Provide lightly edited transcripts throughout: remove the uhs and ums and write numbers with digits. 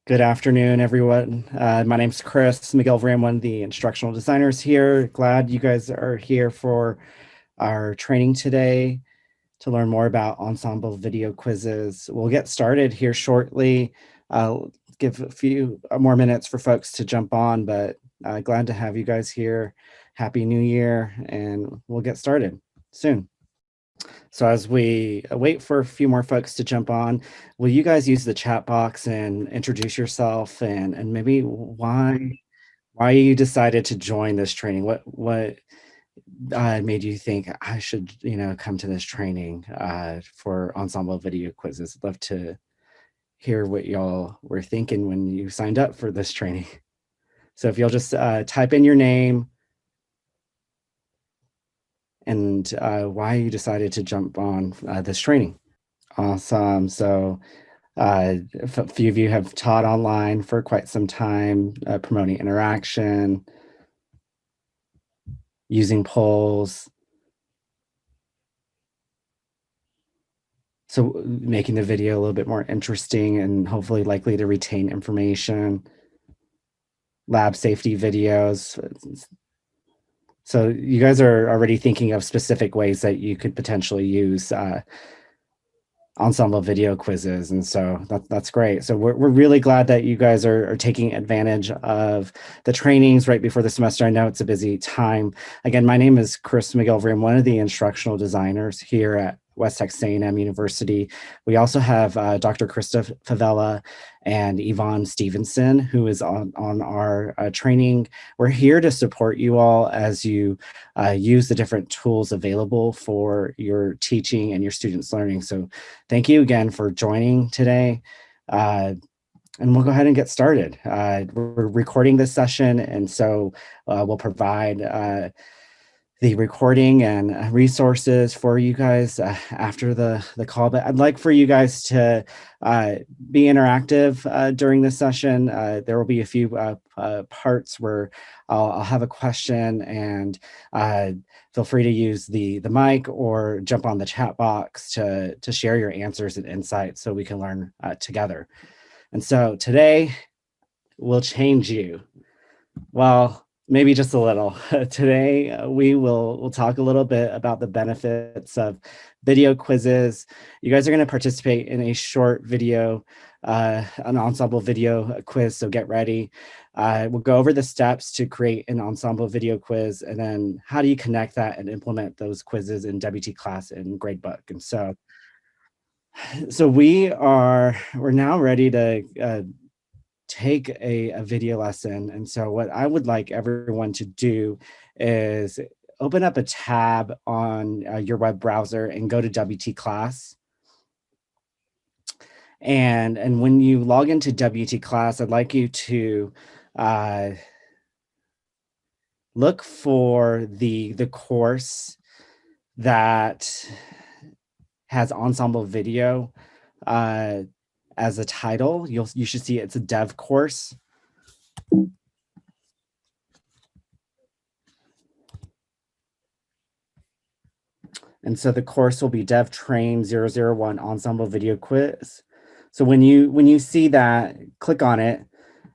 Good afternoon, everyone. My name's Chris McGilvray. I'm one of the instructional designers here. Glad you guys are here for our training today to learn more about Ensemble video quizzes. We'll get started here shortly. I'll give a few more minutes for folks to jump on, but glad to have you guys here. Happy New Year, and we'll get started soon. So as we wait for a few more folks to jump on, will you guys use the chat box and introduce yourself and maybe why you decided to join this training? What made you think I should come to this training for Ensemble video quizzes? Love to hear what y'all were thinking when you signed up for this training. So if you'll just type in your name and why you decided to jump on this training. Awesome. So a few of you have taught online for quite some time, promoting interaction, using polls. So making the video a little bit more interesting and hopefully likely to retain information. Lab safety videos. So you guys are already thinking of specific ways that you could potentially use Ensemble video quizzes. And so that's great. So we're really glad that you guys are taking advantage of the trainings right before the semester. I know it's a busy time. Again, my name is Chris McGilvray. I'm one of the instructional designers here at West Texas A&M University. We also have Dr. Krista Favela and Yvonne Stevenson, who is on our training. We're here to support you all as you use the different tools available for your teaching and your students' learning. So thank you again for joining today. And we'll go ahead and get started. We're recording this session, and so we'll provide the recording and resources for you guys after the call. But I'd like for you guys to be interactive during this session. There will be a few parts where I'll have a question, and feel free to use the mic or jump on the chat box to share your answers and insights so we can learn together. And so today we'll change you. Well, maybe just a little. Today, we'll talk a little bit about the benefits of video quizzes. You guys are going to participate in a short video, an Ensemble video quiz, so get ready. We'll go over the steps to create an Ensemble video quiz, and then how do you connect that and implement those quizzes in WT class and gradebook. And so we're now ready to take a video lesson. And so what I would like everyone to do is open up a tab on your web browser and go to WT class. And when you log into WT class, I'd like you to look for the course that has Ensemble video as a title. You should see it's a dev course. And so the course will be Dev Train 001 Ensemble Video Quiz. So when you see that, click on it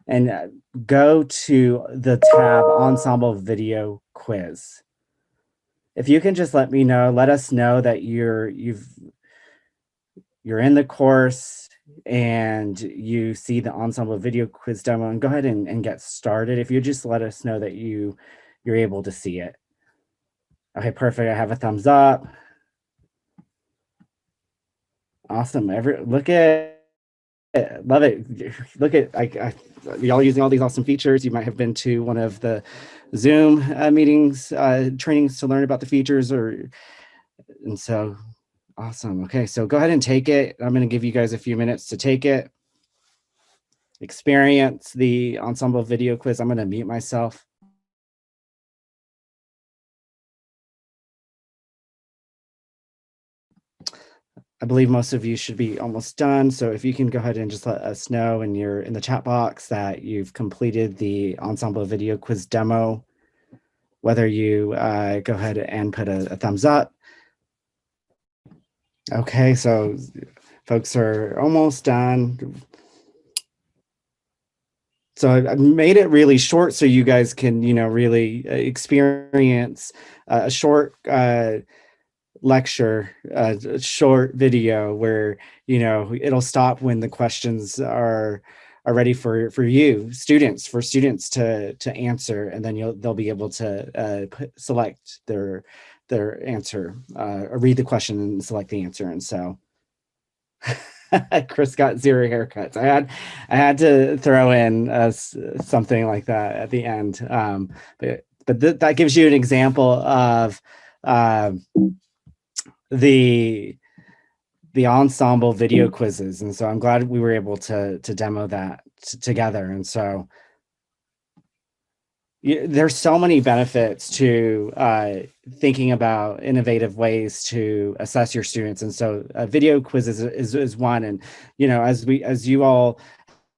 and go to the tab Ensemble Video Quiz. If you can just let us know that you're in the course and you see the Ensemble Video Quiz demo, and go ahead and get started. If you just let us know that you're able to see it. Okay, perfect. I have a thumbs up. Awesome. Look at it. Love it. Look at y'all using all these awesome features. You might have been to one of the Zoom meetings, trainings to learn about the features, and so awesome. Okay, so go ahead and take it. I'm going to give you guys a few minutes to take it. Experience the Ensemble video quiz. I'm going to mute myself. I believe most of you should be almost done. So if you can go ahead and just let us know in the chat box that you've completed the Ensemble video quiz demo, whether you go ahead and put a thumbs up. Okay, so folks are almost done. So I made it really short so you guys can, really experience a short lecture, a short video where, it'll stop when the questions are ready for you students for students to answer, and then they'll be able to select their answer, or read the question and select the answer. And so Chris got zero haircuts. I had to throw in something like that at the end. But that gives you an example of uh, the the ensemble video quizzes, and so I'm glad we were able to demo that together. And so there's so many benefits to thinking about innovative ways to assess your students. And so video quizzes is one. And as you all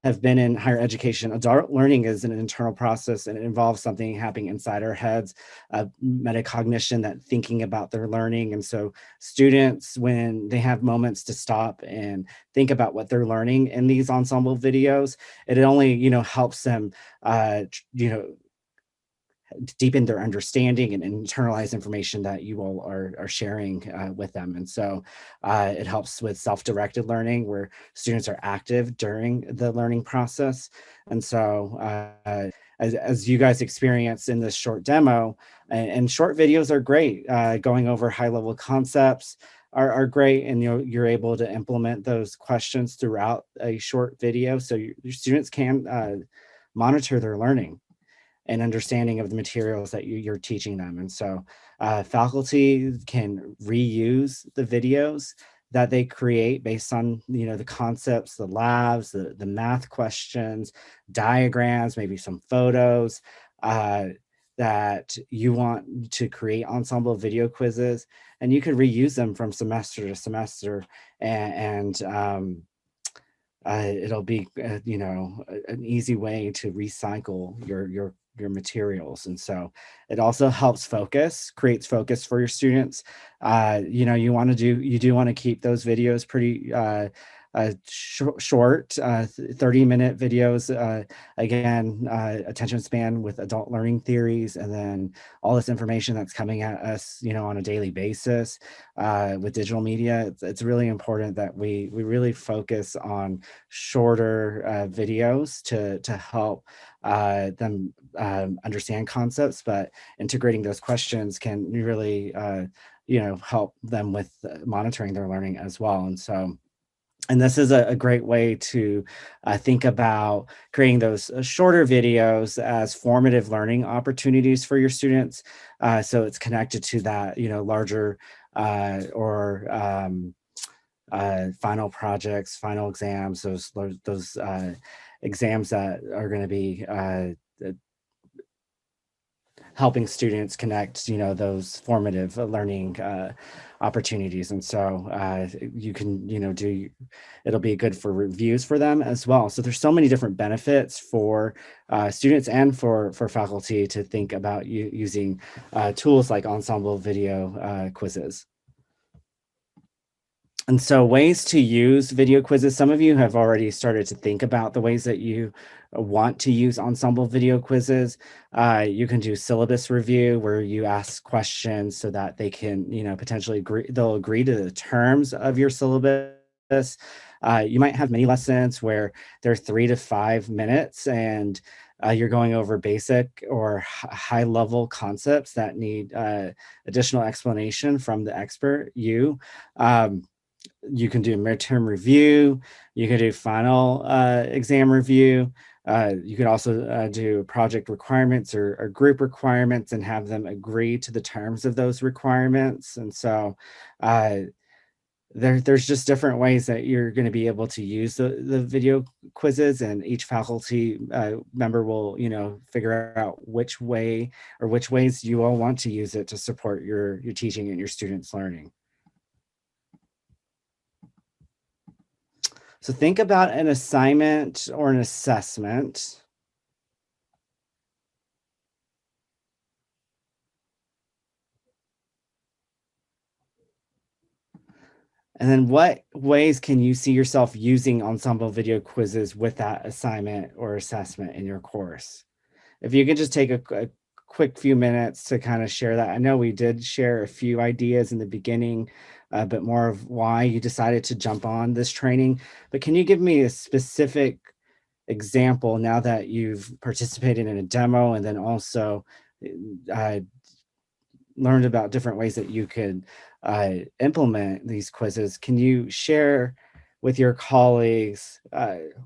have been in higher education, adult learning is an internal process, and it involves something happening inside our heads, metacognition, that thinking about their learning. And so students, when they have moments to stop and think about what they're learning in these ensemble videos, it only, helps them, deepen their understanding and internalize information that you all are sharing with them. And so it helps with self-directed learning, where students are active during the learning process. And so as you guys experience in this short demo, and short videos are great, going over high-level concepts are great, and you're able to implement those questions throughout a short video, so your students can monitor their learning and understanding of the materials that you're teaching them. And so faculty can reuse the videos that they create based on, the concepts, the labs, the math questions, diagrams, maybe some photos uh, that you want to create ensemble video quizzes, and you could reuse them from semester to semester. And it'll be an easy way to recycle your materials. And so it also helps creates focus for your students. You do want to keep those videos pretty short, 30-minute videos. Again, attention span with adult learning theories, and then all this information that's coming at us, on a daily basis with digital media. It's really important that we really focus on shorter videos to help them understand concepts, but integrating those questions can really help them with monitoring their learning as well. And this is a great way to think about creating those shorter videos as formative learning opportunities for your students. So it's connected to that, larger or final projects, final exams, those exams that are going to be helping students connect, those formative learning opportunities. And so you can, it'll be good for reviews for them as well. So there's so many different benefits for students and for faculty to think about using tools like ensemble video quizzes. And so ways to use video quizzes, some of you have already started to think about the ways that you want to use ensemble video quizzes. You can do syllabus review, where you ask questions so that they can, potentially they'll agree to the terms of your syllabus. You might have mini lessons where they're 3 to 5 minutes, and you're going over basic or high level concepts that need additional explanation from the expert, you can do midterm review. You can do final exam review. You could also do project requirements or group requirements and have them agree to the terms of those requirements. And so uh, there's just different ways that you're going to be able to use the video quizzes, and each faculty member will, figure out which way or which ways you all want to use it to support your teaching and your students' learning. So think about an assignment or an assessment. And then what ways can you see yourself using Ensemble video quizzes with that assignment or assessment in your course? If you can just take a quick few minutes to kind of share that. I know we did share a few ideas in the beginning, but more of why you decided to jump on this training. But can you give me a specific example now that you've participated in a demo and then also uh, learned about different ways that you could implement these quizzes? Can you share with your colleagues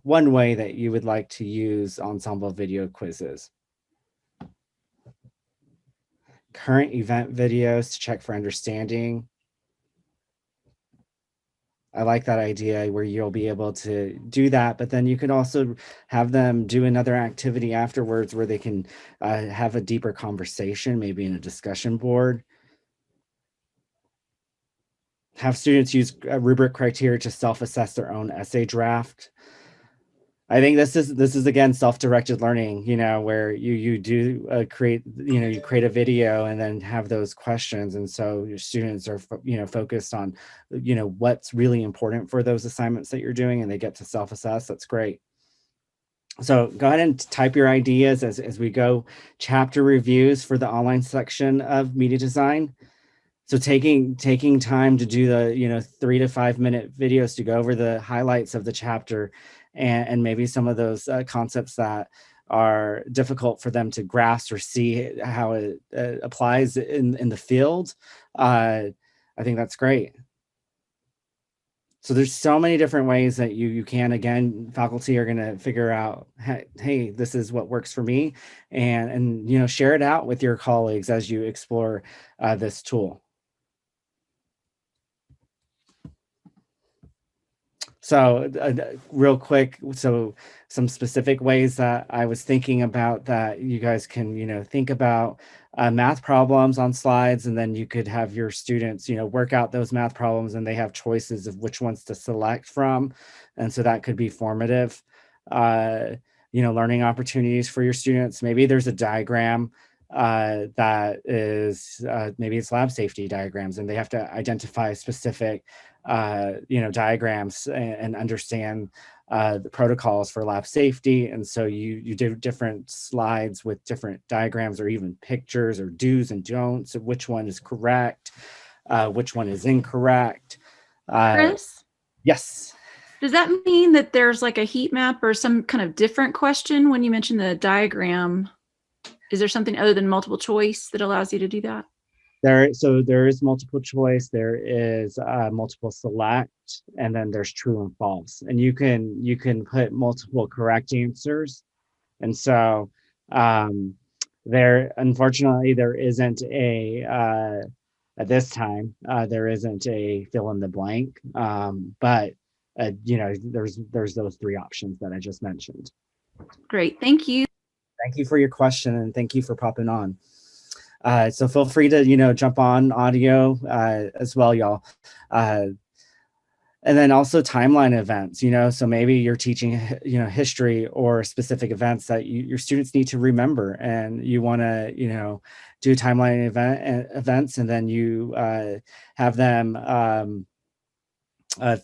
one way that you would like to use Ensemble video quizzes? Current event videos to check for understanding. I like that idea where you'll be able to do that, but then you could also have them do another activity afterwards where they can have a deeper conversation, maybe in a discussion board. Have students use rubric criteria to self-assess their own essay draft. I think this is again self-directed learning, where you do create, you create a video and then have those questions, and so your students are focused on what's really important for those assignments that you're doing, and they get to self-assess. That's great. So go ahead and type your ideas as we go chapter reviews for the online section of media design. So taking time to do the 3 to 5 minute videos to go over the highlights of the chapter, and maybe some of those concepts that are difficult for them to grasp or see how it applies in the field. I think that's great. So there's so many different ways that you can, again, faculty are going to figure out, hey, this is what works for me, and share it out with your colleagues as you explore this tool. So real quick, so some specific ways that I was thinking about that you guys can, think about math problems on slides, and then you could have your students, work out those math problems, and they have choices of which ones to select from. And so that could be formative, learning opportunities for your students. Maybe there's a diagram that is, maybe it's lab safety diagrams, and they have to identify specific diagrams and understand the protocols for lab safety. And so you do different slides with different diagrams or even pictures or do's and don'ts of which one is correct, which one is incorrect. Chris, Yes. does that mean that there's like a heat map or some kind of different question when you mention the diagram? Is there something other than multiple choice that allows you to do that? So there is multiple choice, there is multiple select, and then there's true and false. And you can put multiple correct answers. And so unfortunately, there isn't at this time, there isn't a fill in the blank. But there's those three options that I just mentioned. Great, thank you. Thank you for your question, and thank you for popping on. So feel free to, jump on audio as well, y'all. And then also timeline events, so maybe you're teaching, history or specific events that your students need to remember, and you want to, do timeline events, and then you have them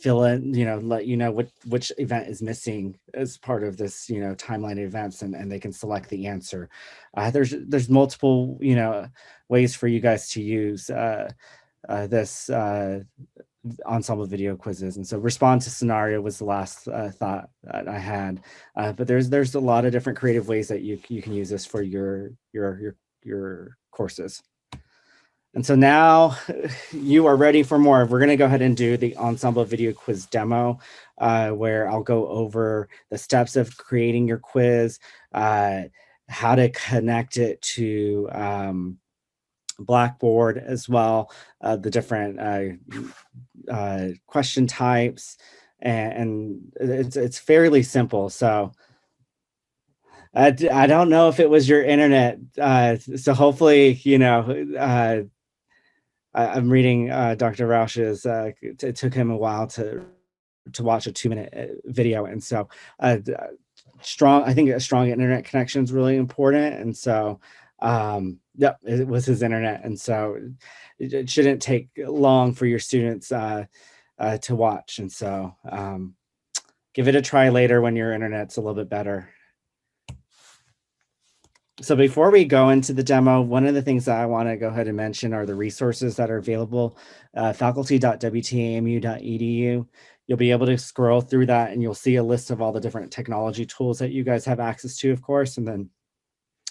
fill in, let you know which event is missing as part of this, timeline events, and they can select the answer. There's multiple, ways for you guys to use this Ensemble video quizzes. And so respond to scenario was the last thought that I had, but there's a lot of different creative ways that you can use this for your courses. And so now you are ready for more. We're going to go ahead and do the Ensemble video quiz demo, where I'll go over the steps of creating your quiz, how to connect it to Blackboard as well, the different question types, and it's fairly simple. So I don't know if it was your internet. So hopefully, I'm reading Dr. Rausch's. It took him a while to watch a 2-minute video, and so I think a strong internet connection is really important. And so yeah, it was his internet, and so it shouldn't take long for your students to watch. And so give it a try later when your internet's a little bit better. So before we go into the demo, one of the things that I want to go ahead and mention are the resources that are available. Faculty.wtamu.edu. You'll be able to scroll through that and you'll see a list of all the different technology tools that you guys have access to, of course. And then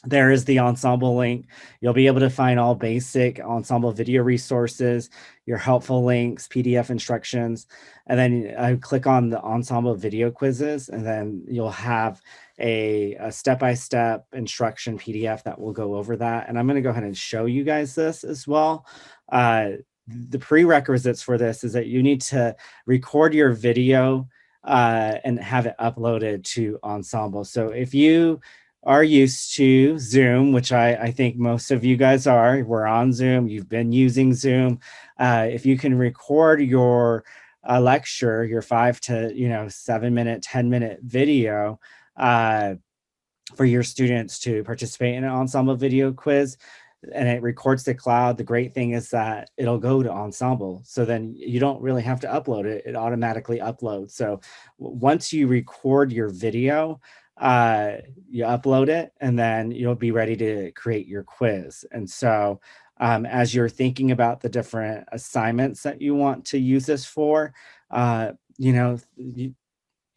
there is the Ensemble link. You'll be able to find all basic Ensemble video resources, your helpful links, PDF instructions, and then I click on the Ensemble video quizzes, and then you'll have a step-by-step instruction PDF that will go over that. And I'm going to go ahead and show you guys this as well. The prerequisites for this is that you need to record your video and have it uploaded to Ensemble. So if you are used to Zoom, which I think most of you guys are. We're on Zoom. You've been using Zoom. If you can record your lecture, your 5 to 7 minute, 10-minute video for your students to participate in an Ensemble video quiz, and it records to cloud. The great thing is that it'll go to Ensemble. So then you don't really have to upload it. It automatically uploads. So once you record your video, you upload it, and then you'll be ready to create your quiz. And so as you're thinking about the different assignments that you want to use this for, you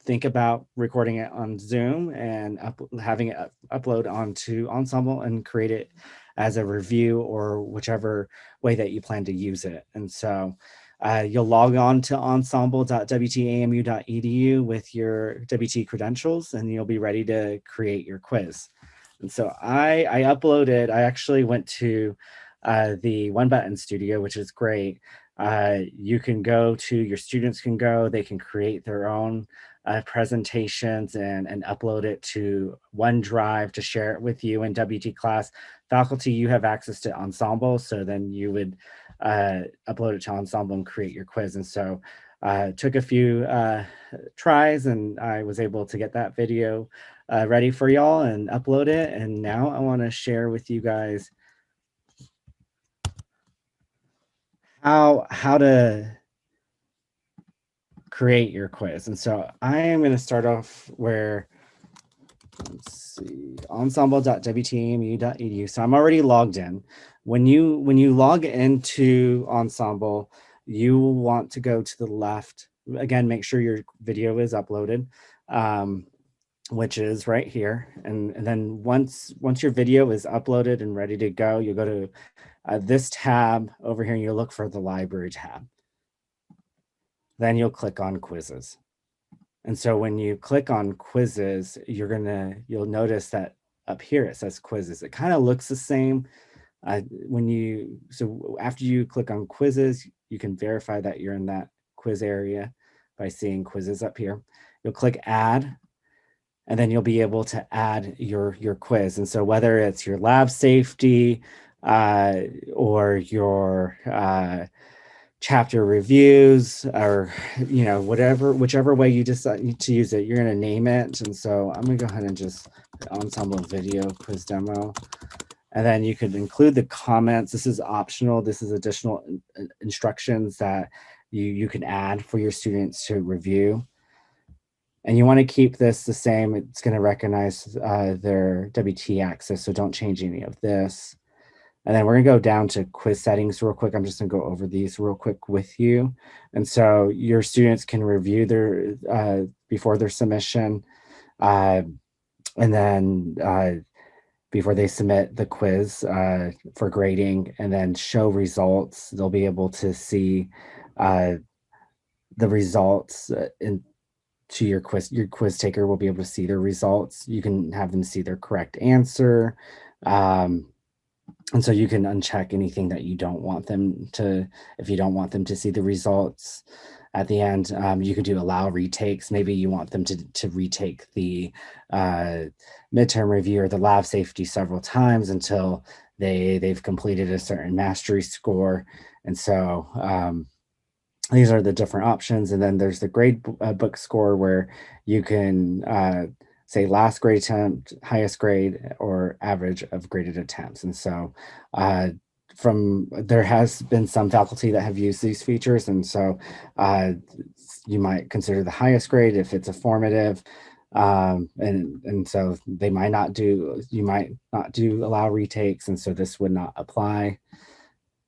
think about recording it on Zoom and having it upload onto Ensemble and create it as a review or whichever way that you plan to use it. And so you'll log on to ensemble.wtamu.edu with your WT credentials, and you'll be ready to create your quiz. And so I uploaded, I actually went to the One Button Studio, which is great. You can go to, your students can go, they can create their own presentations and upload it to OneDrive to share it with you in WT class. Faculty, you have access to Ensemble, so then you would upload it to Ensemble and create your quiz. And so it took a few tries, and I was able to get that video ready for y'all and upload it. And now I want to share with you guys how to create your quiz. And so I am going to start off where, let's see, ensemble.wtamu.edu. So I'm already logged in. When you log into Ensemble, you will want to go to the left. Again, make sure your video is uploaded, which is right here. And then once your video is uploaded and ready to go, you'll go to this tab over here and you'll look for the library tab. Then you'll click on quizzes. And so when you click on quizzes, you'll notice that up here it says quizzes. It kind of looks the same. So after you click on quizzes, you can verify that you're in that quiz area by seeing quizzes up here. You'll click add, and then you'll be able to add your quiz. And so whether it's your lab safety or your chapter reviews, or whichever way you decide to use it, you're going to name it. And so I'm going to go ahead and just Ensemble video quiz demo, and then you could include the comments. This is optional. This is additional instructions that you can add for your students to review. And you want to keep this the same. It's going to recognize their WT access, so don't change any of this. And then we're going to go down to quiz settings real quick. I'm just going to go over these real quick with you. And so your students can review their before their submission, and then before they submit the quiz for grading, and then show results. They'll be able to see the results to your quiz. Your quiz taker will be able to see their results. You can have them see their correct answer. And so you can uncheck anything that you don't want them to, if you don't want them to see the results at the end. You can do allow retakes. Maybe you want them to retake the midterm review or the lab safety several times until they've completed a certain mastery score. And so these are the different options. And then there's the grade book score, where you can say last grade attempt, highest grade, or average of graded attempts. And so there has been some faculty that have used these features, and so you might consider the highest grade if it's a formative. And so they might not do, you might not do allow retakes, and so this would not apply.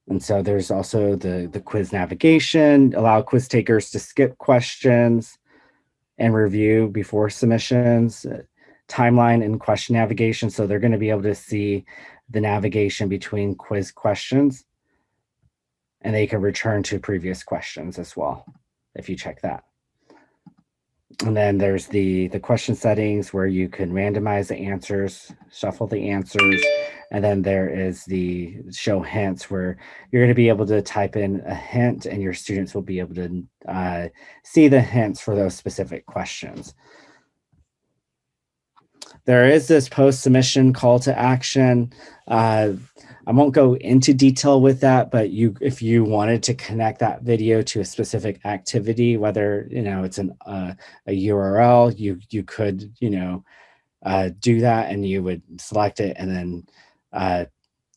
And so there's also the quiz navigation, allow quiz takers to skip questions and review before submissions, timeline and question navigation. So they're going to be able to see the navigation between quiz questions, and they can return to previous questions as well if you check that. And then there's the question settings where you can randomize the answers, shuffle the answers. And then there is the show hints where you're going to be able to type in a hint and your students will be able to see the hints for those specific questions. There is this post-submission call to action. I won't go into detail with that, but if you wanted to connect that video to a specific activity, whether it's a URL, you could do that, and you would select it and then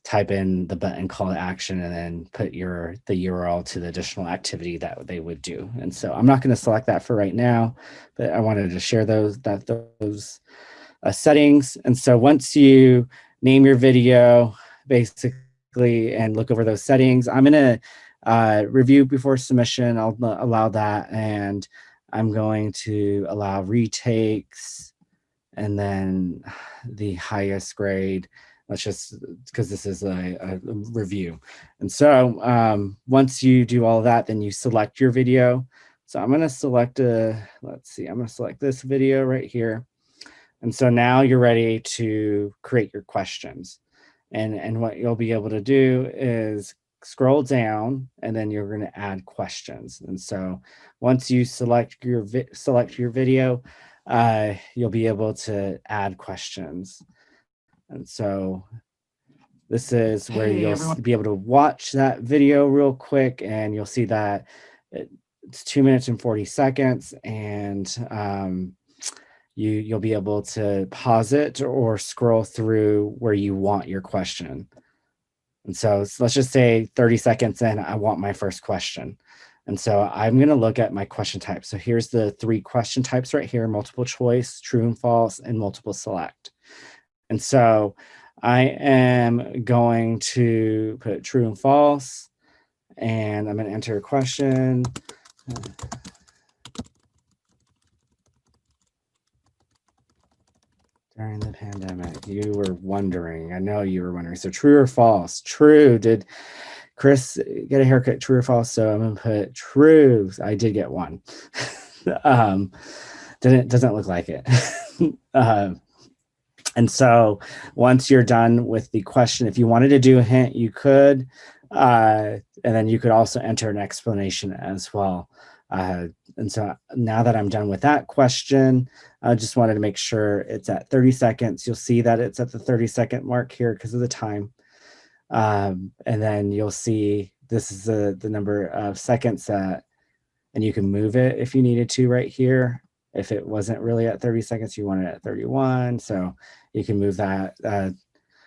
type in the button call to action and then put the URL to the additional activity that they would do. And so I'm not going to select that for right now, but I wanted to share those settings. And so once you name your video, basically, and look over those settings, I'm going to review before submission. I'll allow that, and I'm going to allow retakes, and then the highest grade. Let's just, because this is a review. And so once you do all that, then you select your video. So I'm going to select let's see, I'm going to select this video right here. And so now you're ready to create your questions. And what you'll be able to do is scroll down, and then you're going to add questions. And so once you select your video, you'll be able to add questions. And so this is where you'll be able to watch that video real quick, and you'll see that it's 2 minutes and 40 seconds. And you'll be able to pause it or scroll through where you want your question. And so let's just say 30 seconds in, I want my first question. And so I'm going to look at my question type. So here's the 3 question types right here: multiple choice, true and false, and multiple select. And so I am going to put true and false, and I'm going to enter a question. During the pandemic, you were wondering. I know you were wondering. So true or false? True. Did Chris get a haircut? True or false? So I'm going to put true. I did get one. Doesn't look like it. And so once you're done with the question, if you wanted to do a hint, you could. And then you could also enter an explanation as well. And so now that I'm done with that question, I just wanted to make sure it's at 30 seconds. You'll see that it's at the 30-second mark here because of the time. And then you'll see this is the number of seconds that, and you can move it if you needed to right here. If it wasn't really at 30 seconds, you want it at 31. So you can move that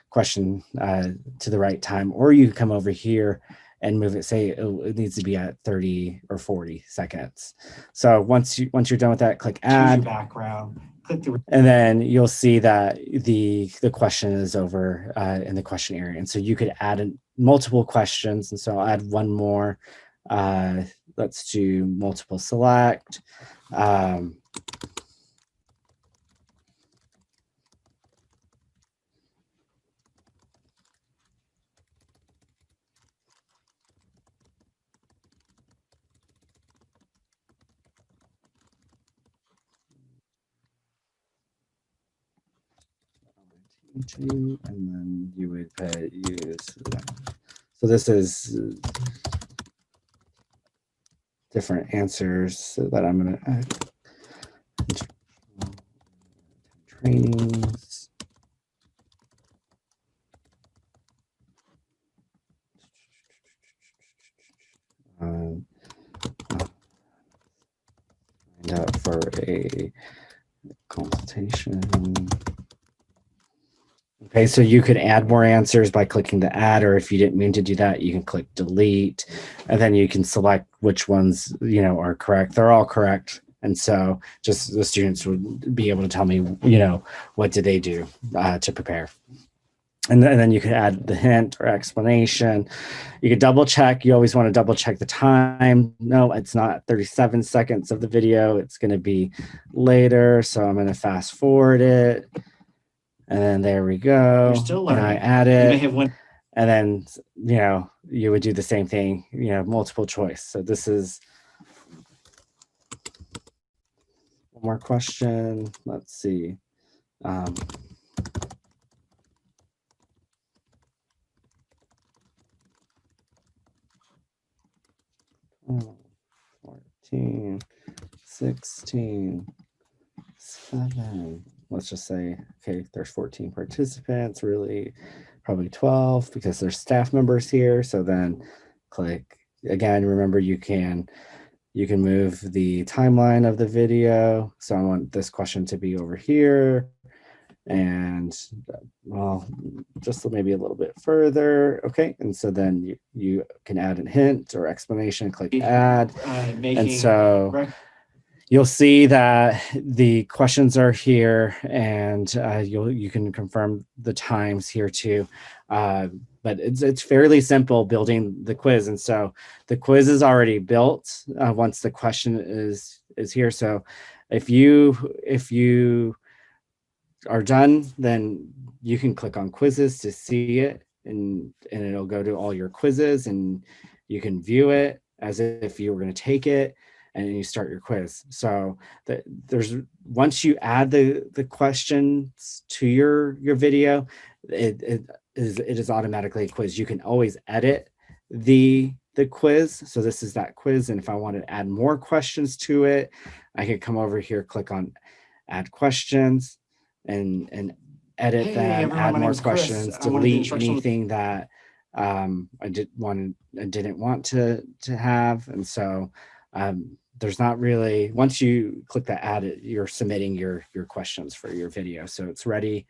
question to the right time, or you can come over here and move it, say it needs to be at 30 or 40 seconds. So once you're done with that, click add background, and then you'll see that the question is over in the question area. And so you could add multiple questions. And so I'll add one more. Let's do multiple select. And then you would use. So this is different answers that I'm going to add. Trainings. Find out for a consultation. Okay, so you could add more answers by clicking the add, or if you didn't mean to do that, you can click delete, and then you can select which ones, are correct. They're all correct. And so just the students would be able to tell me, what did they do to prepare. And then you could add the hint or explanation. You could double check. You always want to double check the time. No, it's not 37 seconds of the video. It's going to be later. So I'm going to fast forward it. And then there we go. You're still learning. And I add You it. may have one. And then, you would do the same thing, multiple choice. So this is one more question. Let's see. 14, 16, 7. Let's just say, okay, there's 14 participants, really probably 12 because there's staff members here. So then click again. Remember, you can move the timeline of the video. So I want this question to be over here. And well, just maybe a little bit further. Okay, and so then you can add a hint or explanation, click add. And so you'll see that the questions are here, and you can confirm the times here too. But it's fairly simple building the quiz, and so the quiz is already built once the question is here. So if you are done, then you can click on quizzes to see it, and it'll go to all your quizzes, and you can view it as if you were going to take it, and then you start your quiz. So there's once you add the questions to your video, it is automatically a quiz. You can always edit the quiz. So this is that quiz, and if I want to add more questions to it, I could come over here, click on add questions, and edit Hey, them, everyone, add my more name's Chris. questions, I wanted to delete instruct anything that I didn't want to have. And so there's not really, once you click that add it, you're submitting your questions for your video. So it's ready.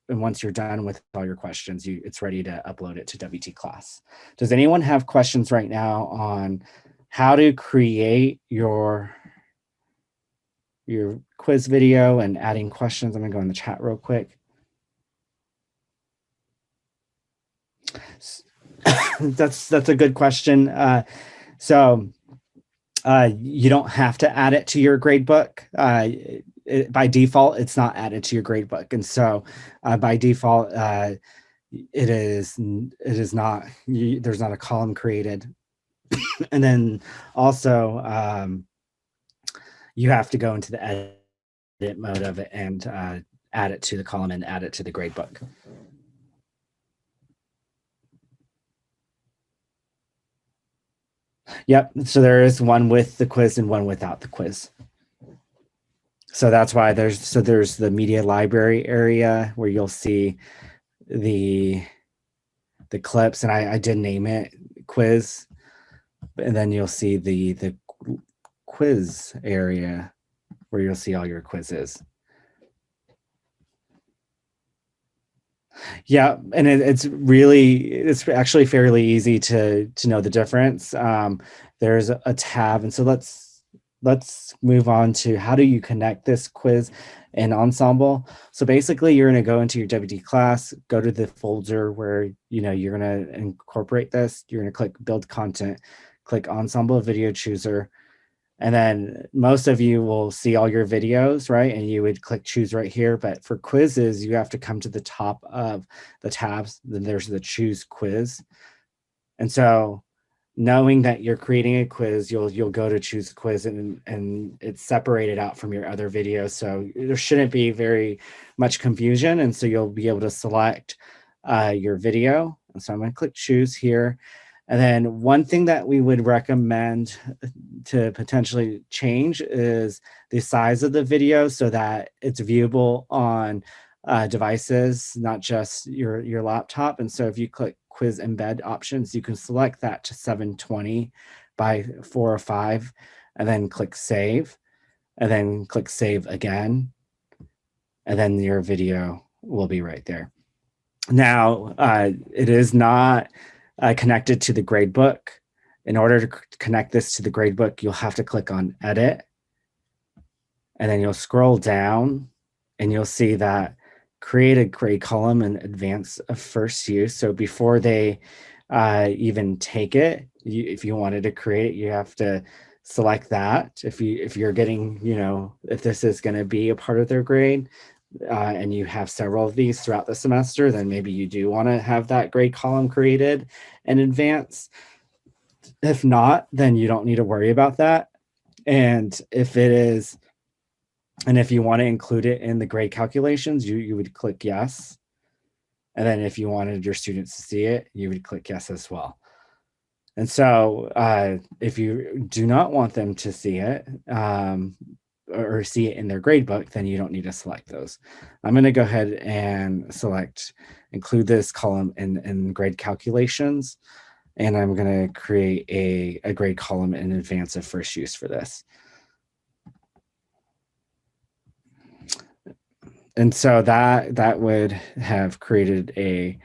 And once you're done with all your questions, it's ready to upload it to WT class. Does anyone have questions right now on how to create your quiz video and adding questions? I'm gonna go in the chat real quick. That's a good question. So you don't have to add it to your gradebook. By default, it's not added to your gradebook, and so by default, it is not. There's not a column created, and then also you have to go into the edit mode of it and add it to the column and add it to the gradebook. Yep. So there is one with the quiz and one without the quiz. So that's why there's the media library area where you'll see the clips, and I did name it quiz, and then you'll see the quiz area where you'll see all your quizzes. Yeah, and it's actually fairly easy to know the difference. There's a tab, and so let's move on to how do you connect this quiz in Ensemble. So basically, you're going to go into your WD class, go to the folder where you're going to incorporate this. You're going to click Build Content, click Ensemble Video Chooser. And then most of you will see all your videos, right? And you would click choose right here. But for quizzes, you have to come to the top of the tabs. Then there's the choose quiz. And so knowing that you're creating a quiz, you'll go to choose quiz, and it's separated out from your other videos. So there shouldn't be very much confusion. And so you'll be able to select your video. And so I'm going to click choose here. And then one thing that we would recommend to potentially change is the size of the video so that it's viewable on devices, not just your laptop. And so if you click quiz embed options, you can select that to 720 by 405, and then click save, and then click save again. And then your video will be right there. Now, it is not connected to the gradebook. In order to connect this to the gradebook, you'll have to click on Edit, and then you'll scroll down, and you'll see that create a grade column in advance of first use. So before they even take it, if you wanted to create, you have to select that. If you're getting, if this is going to be a part of their grade, and you have several of these throughout the semester, then maybe you do want to have that grade column created in advance. If not, then you don't need to worry about that. And if it is, and if you want to include it in the grade calculations, you would click yes. And then if you wanted your students to see it, you would click yes as well. And so if you do not want them to see it, or see it in their grade book, then you don't need to select those. I'm going to go ahead and select include this column in grade calculations, and I'm going to create a grade column in advance of first use for this. And so that would have created a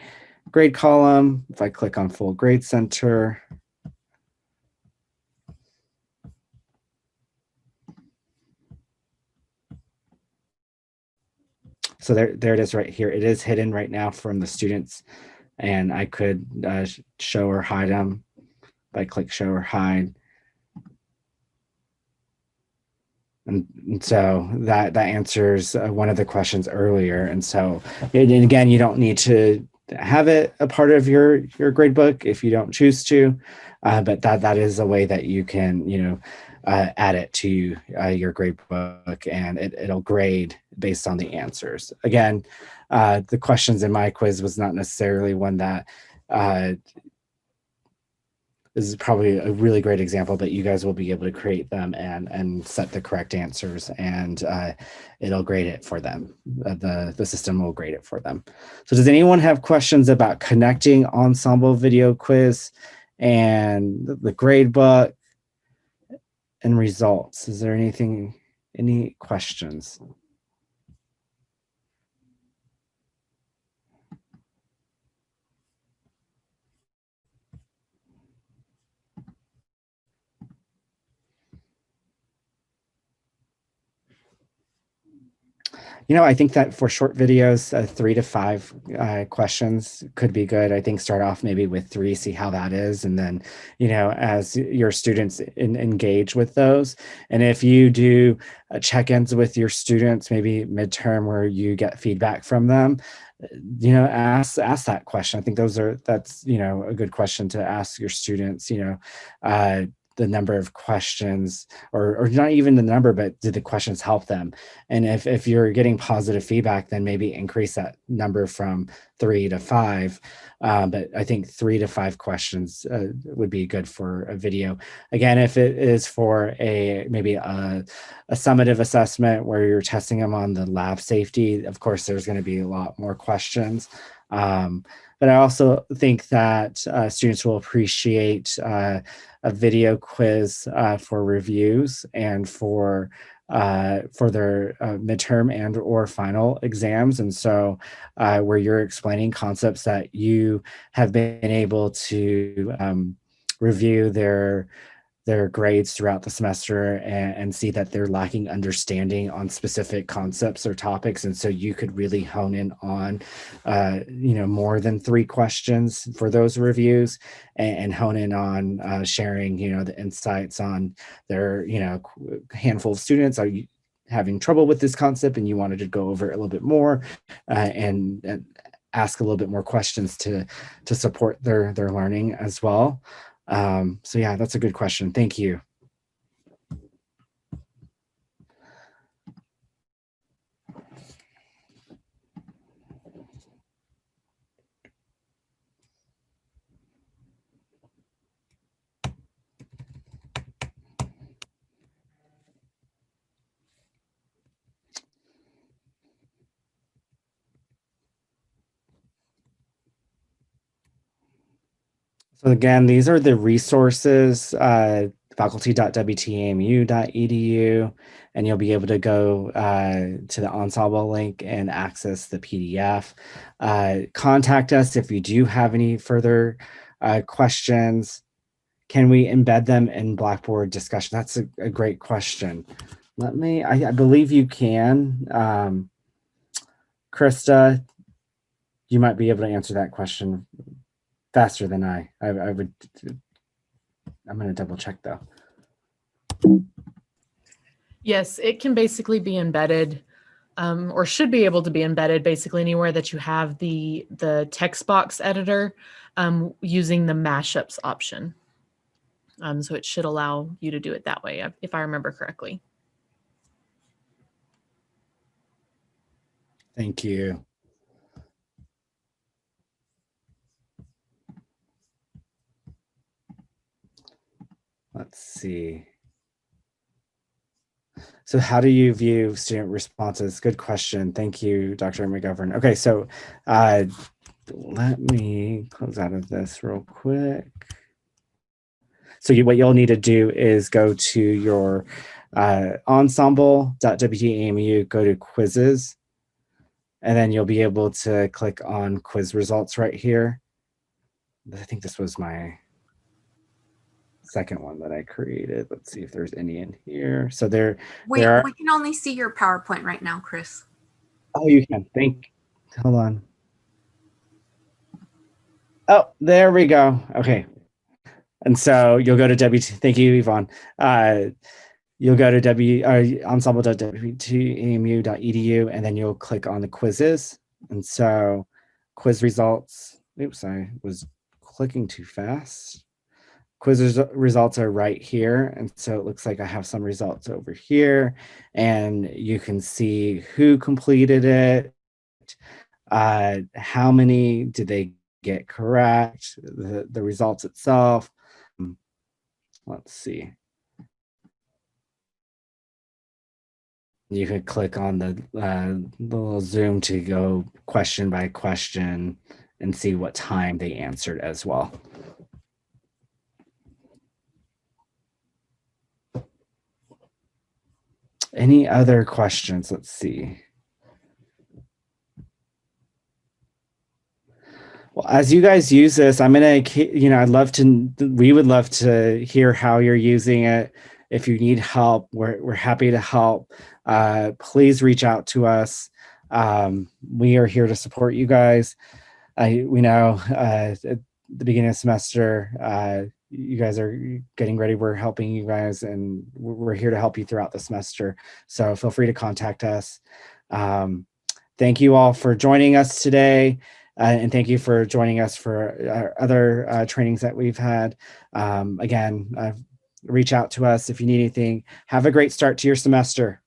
grade column. If I click on full grade center, so there it is right here. It is hidden right now from the students, and I could show or hide them. If I click show or hide, and so that answers one of the questions earlier. And so, and again, you don't need to have it a part of your grade book if you don't choose to, but that is a way that you can add it to your grade book, and it'll grade based on the answers. Again, the questions in my quiz was not necessarily one that this is probably a really great example, but you guys will be able to create them and set the correct answers, and it'll grade it for them. The system will grade it for them. So does anyone have questions about connecting Ensemble video quiz and the grade book and results? Is there any questions? I think that for short videos, 3 to 5 questions could be good. I think start off maybe with 3, see how that is. And then, as your students engage with those, and if you do check-ins with your students, maybe midterm where you get feedback from them, ask that question. I think that's a good question to ask your students, the number of questions, or not even the number, but did the questions help them? And if you're getting positive feedback, then maybe increase that number from 3 to 5. But I think 3 to 5 questions would be good for a video. Again, if it is for maybe a summative assessment where you're testing them on the lab safety, of course, there's going to be a lot more questions. But I also think that students will appreciate a video quiz for reviews and for their midterm and or final exams. And so where you're explaining concepts that you have been able to review their grades throughout the semester, and see that they're lacking understanding on specific concepts or topics. And so you could really hone in on, more than 3 questions for those reviews, and hone in on sharing, the insights on their, handful of students. Are you having trouble with this concept and you wanted to go over it a little bit more, and ask a little bit more questions to support their learning as well. So yeah, that's a good question. Thank you. So again, these are the resources faculty.wtamu.edu, and you'll be able to go to the Ensemble link and access the PDF. Contact us if you do have any further questions. Can we embed them in Blackboard discussion? That's a great question. I believe you can. Krista, you might be able to answer that question faster than I would. I'm going to double check though. Yes, it can basically be embedded or should be able to be embedded basically anywhere that you have the text box editor using the mashups option. So it should allow you to do it that way, if I remember correctly. Thank you. Let's see. So how do you view student responses? Good question. Thank you, Dr. McGovern. Okay, so let me close out of this real quick. So what you'll need to do is go to your ensemble.wtamu, go to quizzes, and then you'll be able to click on quiz results right here. I think this was my second one that I created. Let's see if there's any in here. So we are. We can only see your PowerPoint right now, Chris. Oh, you can. Hold on. Oh, there we go. Okay. And so you'll go to thank you, Yvonne. You'll go to ensemble.wtamu.edu, and then you'll click on the quizzes. And so quiz results. Oops, I was clicking too fast. Quiz results are right here. And so it looks like I have some results over here, and you can see who completed it, how many did they get correct, the results itself. Let's see. You could click on the little zoom to go question by question and see what time they answered as well. Any other questions? Let's see. Well, as you guys use this, I'm gonna, we would love to hear how you're using it. If you need help, we're happy to help. Please reach out to us. We are here to support you guys. We know at the beginning of the semester, you guys are getting ready. We're helping you guys, and we're here to help you throughout the semester. So feel free to contact us. Thank you all for joining us today. And thank you for joining us for our other trainings that we've had. Again, reach out to us if you need anything. Have a great start to your semester.